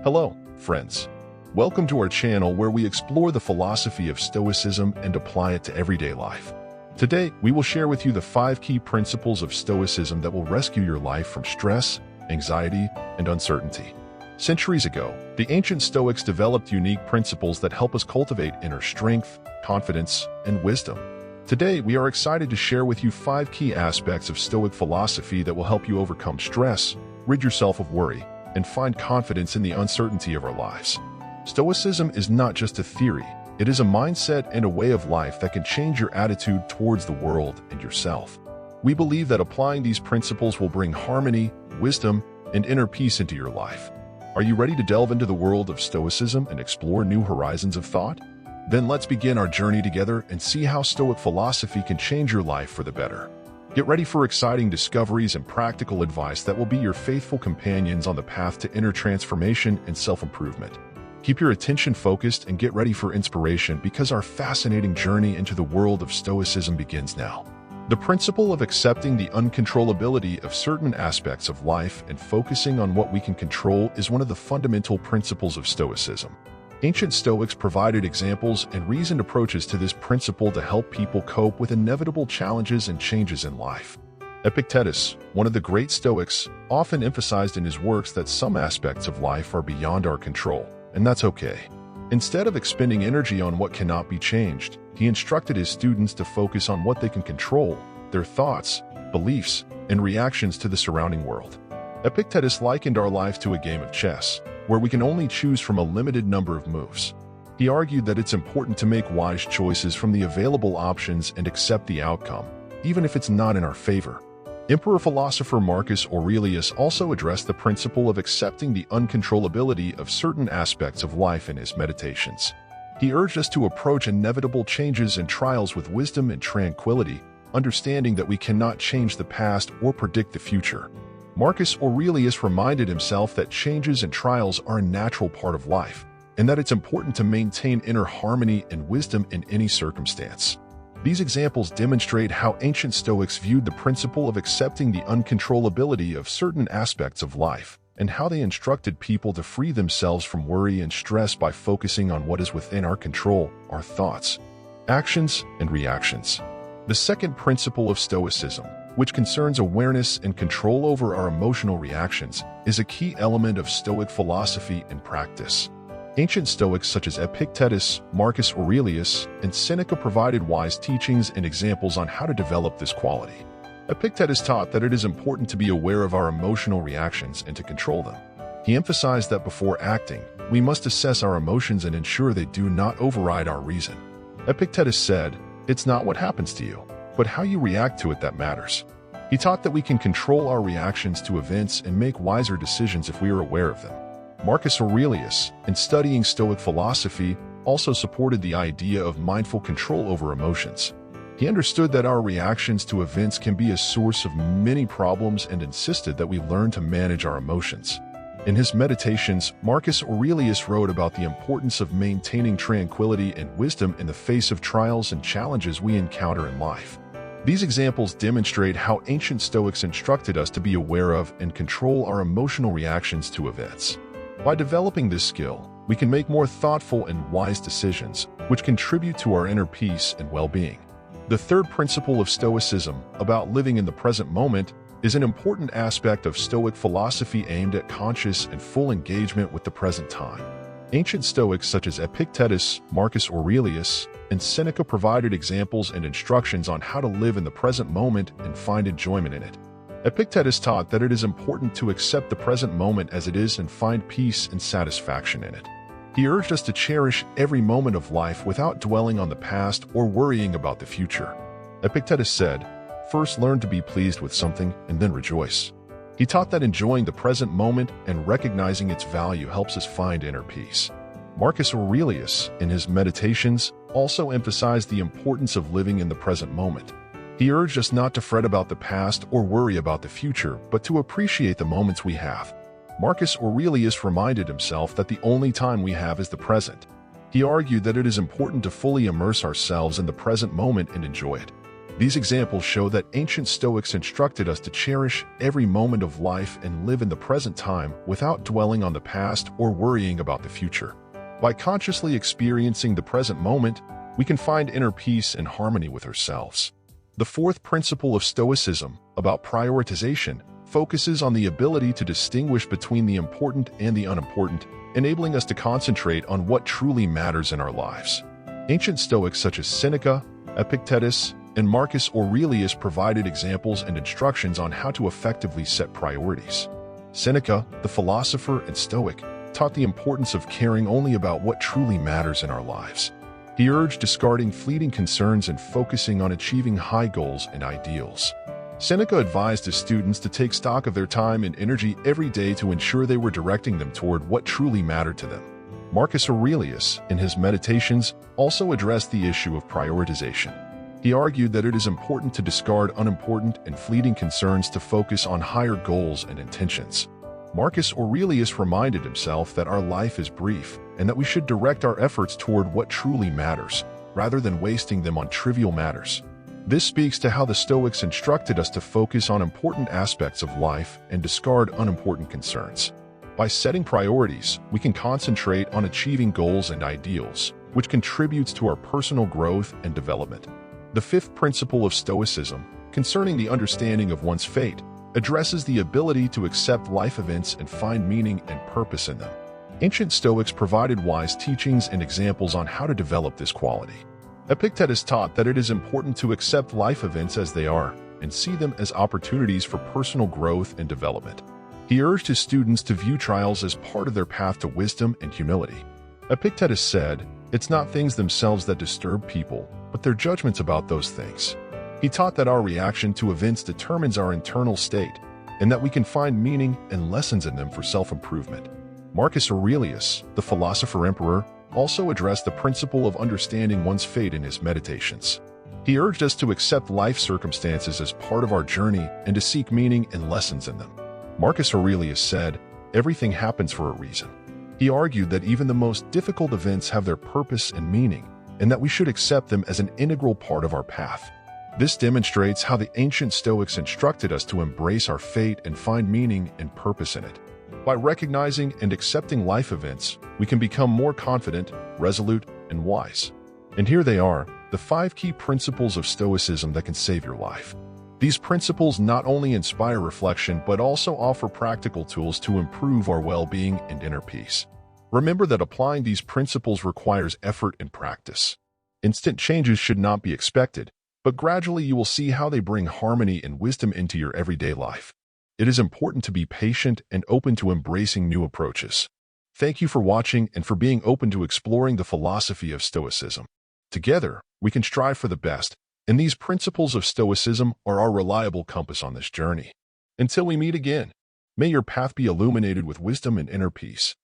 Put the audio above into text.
Hello, friends. Welcome to our channel where we explore the philosophy of Stoicism and apply it to everyday life. Today, we will share with you the 5 key principles of Stoicism that will rescue your life from stress, anxiety, and uncertainty. Centuries ago, the ancient Stoics developed unique principles that help us cultivate inner strength, confidence, and wisdom. Today, we are excited to share with you 5 key aspects of Stoic philosophy that will help you overcome stress, rid yourself of worry, and find confidence in the uncertainty of our lives. Stoicism is not just a theory, it is a mindset and a way of life that can change your attitude towards the world and yourself. We believe that applying these principles will bring harmony, wisdom, and inner peace into your life. Are you ready to delve into the world of Stoicism and explore new horizons of thought? Then let's begin our journey together and see how Stoic philosophy can change your life for the better. Get ready for exciting discoveries and practical advice that will be your faithful companions on the path to inner transformation and self-improvement. Keep your attention focused and get ready for inspiration because our fascinating journey into the world of Stoicism begins now. The principle of accepting the uncontrollability of certain aspects of life and focusing on what we can control is one of the fundamental principles of Stoicism. Ancient Stoics provided examples and reasoned approaches to this principle to help people cope with inevitable challenges and changes in life. Epictetus, one of the great Stoics, often emphasized in his works that some aspects of life are beyond our control, and that's okay. Instead of expending energy on what cannot be changed, he instructed his students to focus on what they can control, their thoughts, beliefs, and reactions to the surrounding world. Epictetus likened our life to a game of chess, where we can only choose from a limited number of moves. He argued that it's important to make wise choices from the available options and accept the outcome, even if it's not in our favor. Emperor-philosopher Marcus Aurelius also addressed the principle of accepting the uncontrollability of certain aspects of life in his Meditations. He urged us to approach inevitable changes and trials with wisdom and tranquility, understanding that we cannot change the past or predict the future. Marcus Aurelius reminded himself that changes and trials are a natural part of life, and that it's important to maintain inner harmony and wisdom in any circumstance. These examples demonstrate how ancient Stoics viewed the principle of accepting the uncontrollability of certain aspects of life, and how they instructed people to free themselves from worry and stress by focusing on what is within our control, our thoughts, actions, and reactions. The second principle of Stoicism, which concerns awareness and control over our emotional reactions, is a key element of Stoic philosophy and practice. Ancient Stoics such as Epictetus, Marcus Aurelius, and Seneca provided wise teachings and examples on how to develop this quality. Epictetus taught that it is important to be aware of our emotional reactions and to control them. He emphasized that before acting, we must assess our emotions and ensure they do not override our reason. Epictetus said, "It's not what happens to you, but how you react to it that matters." He taught that we can control our reactions to events and make wiser decisions if we are aware of them. Marcus Aurelius, in studying Stoic philosophy, also supported the idea of mindful control over emotions. He understood that our reactions to events can be a source of many problems and insisted that we learn to manage our emotions. In his Meditations, Marcus Aurelius wrote about the importance of maintaining tranquility and wisdom in the face of trials and challenges we encounter in life. These examples demonstrate how ancient Stoics instructed us to be aware of and control our emotional reactions to events. By developing this skill, we can make more thoughtful and wise decisions, which contribute to our inner peace and well-being. The third principle of Stoicism, about living in the present moment, is an important aspect of Stoic philosophy aimed at conscious and full engagement with the present time. Ancient Stoics such as Epictetus, Marcus Aurelius, and Seneca provided examples and instructions on how to live in the present moment and find enjoyment in it. Epictetus taught that it is important to accept the present moment as it is and find peace and satisfaction in it. He urged us to cherish every moment of life without dwelling on the past or worrying about the future. Epictetus said, "First learn to be pleased with something and then rejoice." He taught that enjoying the present moment and recognizing its value helps us find inner peace. Marcus Aurelius, in his Meditations, also emphasized the importance of living in the present moment. He urged us not to fret about the past or worry about the future, but to appreciate the moments we have. Marcus Aurelius reminded himself that the only time we have is the present. He argued that it is important to fully immerse ourselves in the present moment and enjoy it. These examples show that ancient Stoics instructed us to cherish every moment of life and live in the present time without dwelling on the past or worrying about the future. By consciously experiencing the present moment, we can find inner peace and harmony with ourselves. The fourth principle of Stoicism, about prioritization, focuses on the ability to distinguish between the important and the unimportant, enabling us to concentrate on what truly matters in our lives. Ancient Stoics such as Seneca, Epictetus, and Marcus Aurelius provided examples and instructions on how to effectively set priorities. Seneca, the philosopher and Stoic, taught the importance of caring only about what truly matters in our lives. He urged discarding fleeting concerns and focusing on achieving high goals and ideals. Seneca advised his students to take stock of their time and energy every day to ensure they were directing them toward what truly mattered to them. Marcus Aurelius, in his Meditations, also addressed the issue of prioritization. He argued that it is important to discard unimportant and fleeting concerns to focus on higher goals and intentions. Marcus Aurelius reminded himself that our life is brief and that we should direct our efforts toward what truly matters, rather than wasting them on trivial matters. This speaks to how the Stoics instructed us to focus on important aspects of life and discard unimportant concerns. By setting priorities, we can concentrate on achieving goals and ideals, which contributes to our personal growth and development. The fifth principle of Stoicism, concerning the understanding of one's fate, addresses the ability to accept life events and find meaning and purpose in them. Ancient Stoics provided wise teachings and examples on how to develop this quality. Epictetus taught that it is important to accept life events as they are and see them as opportunities for personal growth and development. He urged his students to view trials as part of their path to wisdom and humility. Epictetus said, "It's not things themselves that disturb people, but their judgments about those things." He taught that our reaction to events determines our internal state, and that we can find meaning and lessons in them for self-improvement. Marcus Aurelius, the philosopher-emperor, also addressed the principle of understanding one's fate in his Meditations. He urged us to accept life circumstances as part of our journey and to seek meaning and lessons in them. Marcus Aurelius said, "Everything happens for a reason." He argued that even the most difficult events have their purpose and meaning, and that we should accept them as an integral part of our path. This demonstrates how the ancient Stoics instructed us to embrace our fate and find meaning and purpose in it. By recognizing and accepting life events, we can become more confident, resolute, and wise. And here they are, the 5 key principles of Stoicism that can save your life. These principles not only inspire reflection but also offer practical tools to improve our well-being and inner peace. Remember that applying these principles requires effort and practice. Instant changes should not be expected, but gradually you will see how they bring harmony and wisdom into your everyday life. It is important to be patient and open to embracing new approaches. Thank you for watching and for being open to exploring the philosophy of Stoicism. Together, we can strive for the best, and these principles of Stoicism are our reliable compass on this journey. Until we meet again, may your path be illuminated with wisdom and inner peace.